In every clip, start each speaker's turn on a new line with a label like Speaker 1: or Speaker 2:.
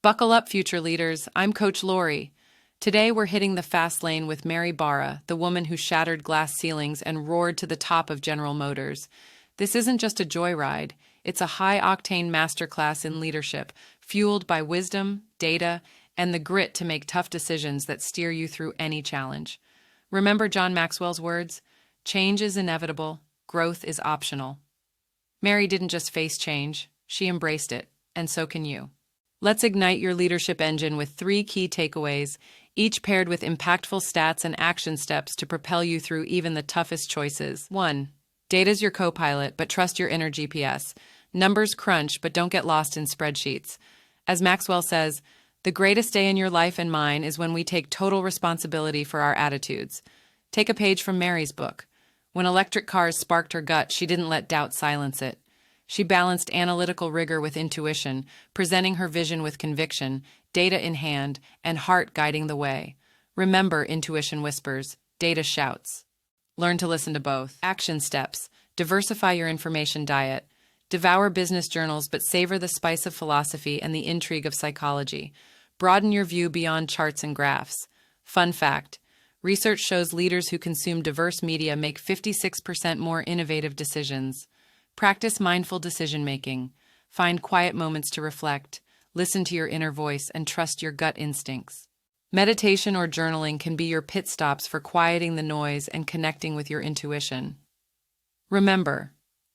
Speaker 1: Buckle up, future leaders. I'm Coach Lori. Today we're hitting the fast lane with Mary Barra, the woman who shattered glass ceilings and roared to the top of General Motors. This isn't just a joyride, it's a high-octane masterclass in leadership, fueled by wisdom, data, and the grit to make tough decisions that steer you through any challenge. Remember John Maxwell's words? Change is inevitable, growth is optional. Mary didn't just face change, she embraced it, and so can you. Let's ignite your leadership engine with 3 key takeaways, each paired with impactful stats and action steps to propel you through even the toughest choices. 1. Data's your co-pilot, but trust your inner GPS. Numbers crunch, but don't get lost in spreadsheets. As Maxwell says, the greatest day in your life and mine is when we take total responsibility for our attitudes. Take a page from Mary's book. When electric cars sparked her gut, she didn't let doubt silence it. She balanced analytical rigor with intuition, presenting her vision with conviction, data in hand, and heart guiding the way. Remember, intuition whispers, data shouts. Learn to listen to both. Action steps. Diversify your information diet. Devour business journals, but savor the spice of philosophy and the intrigue of psychology. Broaden your view beyond charts and graphs. Fun fact. Research shows leaders who consume diverse media make 56% more innovative decisions. Practice mindful decision-making. Find quiet moments to reflect. Listen to your inner voice and trust your gut instincts. Meditation or journaling can be your pit stops for quieting the noise and connecting with your intuition. Remember,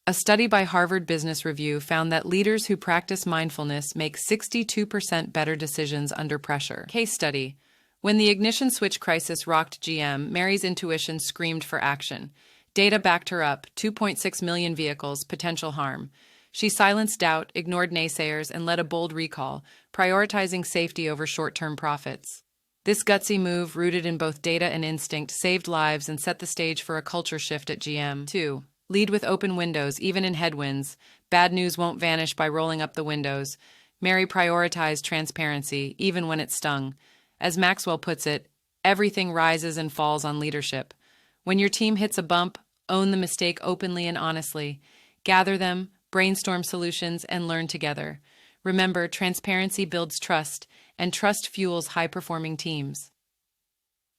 Speaker 1: a study by Harvard Business Review found that leaders who practice mindfulness make 62% better decisions under pressure. Case study. When the ignition switch crisis rocked GM, Mary's intuition screamed for action. Data backed her up, 2.6 million vehicles, potential harm. She silenced doubt, ignored naysayers, and led a bold recall, prioritizing safety over short-term profits. This gutsy move, rooted in both data and instinct, saved lives and set the stage for a culture shift at GM. 2. Lead with open windows, even in headwinds. Bad news won't vanish by rolling up the windows. Mary prioritized transparency, even when it stung. As Maxwell puts it, everything rises and falls on leadership. When your team hits a bump, own the mistake openly and honestly. Gather them, brainstorm solutions, and learn together. Remember, transparency builds trust, and trust fuels high-performing teams.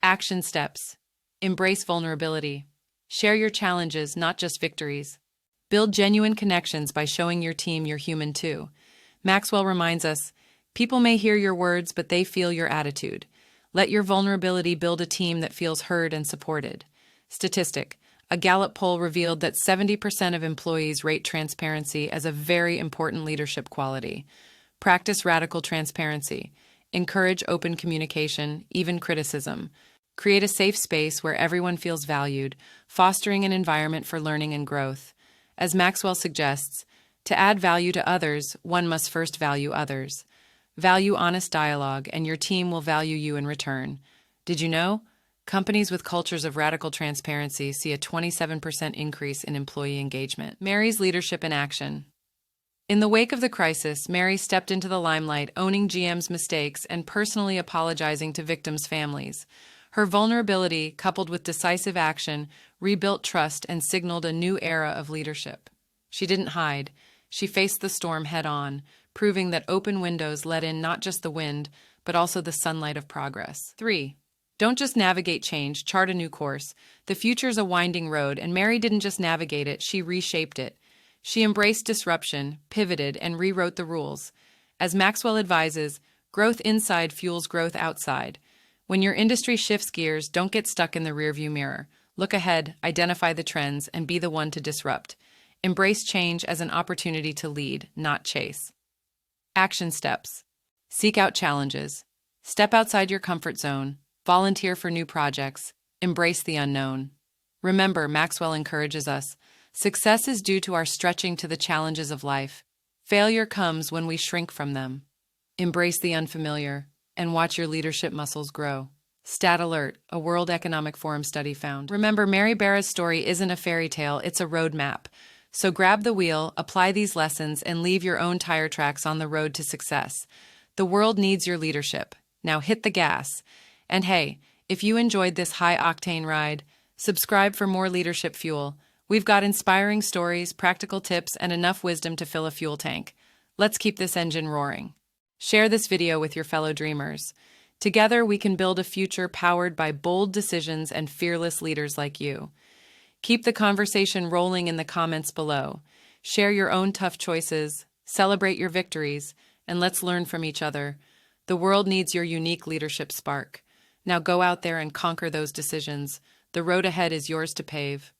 Speaker 1: Action steps. Embrace vulnerability. Share your challenges, not just victories. Build genuine connections by showing your team you're human too. Maxwell reminds us, people may hear your words, but they feel your attitude. Let your vulnerability build a team that feels heard and supported. Statistic. A Gallup poll revealed that 70% of employees rate transparency as a very important leadership quality. Practice radical transparency. Encourage open communication, even criticism. Create a safe space where everyone feels valued, fostering an environment for learning and growth. As Maxwell suggests, to add value to others, one must first value others. Value honest dialogue, and your team will value you in return. Did you know? Companies with cultures of radical transparency see a 27% increase in employee engagement. Mary's leadership in action. In the wake of the crisis, Mary stepped into the limelight, owning GM's mistakes and personally apologizing to victims' families. Her vulnerability, coupled with decisive action, rebuilt trust and signaled a new era of leadership. She didn't hide. She faced the storm head-on, proving that open windows let in not just the wind, but also the sunlight of progress. 3. Don't just navigate change, chart a new course. The future's a winding road, and Mary didn't just navigate it, she reshaped it. She embraced disruption, pivoted, and rewrote the rules. As Maxwell advises, growth inside fuels growth outside. When your industry shifts gears, don't get stuck in the rearview mirror. Look ahead, identify the trends, and be the one to disrupt. Embrace change as an opportunity to lead, not chase. Action steps. Seek out challenges. Step outside your comfort zone. Volunteer for new projects. Embrace the unknown. Remember, Maxwell encourages us, success is due to our stretching to the challenges of life. Failure comes when we shrink from them. Embrace the unfamiliar and watch your leadership muscles grow. Stat alert, a World Economic Forum study found. Remember, Mary Barra's story isn't a fairy tale, it's a roadmap. So grab the wheel, apply these lessons, and leave your own tire tracks on the road to success. The world needs your leadership. Now hit the gas. And hey, if you enjoyed this high-octane ride, subscribe for more leadership fuel. We've got inspiring stories, practical tips, and enough wisdom to fill a fuel tank. Let's keep this engine roaring. Share this video with your fellow dreamers. Together, we can build a future powered by bold decisions and fearless leaders like you. Keep the conversation rolling in the comments below. Share your own tough choices, celebrate your victories, and let's learn from each other. The world needs your unique leadership spark. Now go out there and conquer those decisions. The road ahead is yours to pave.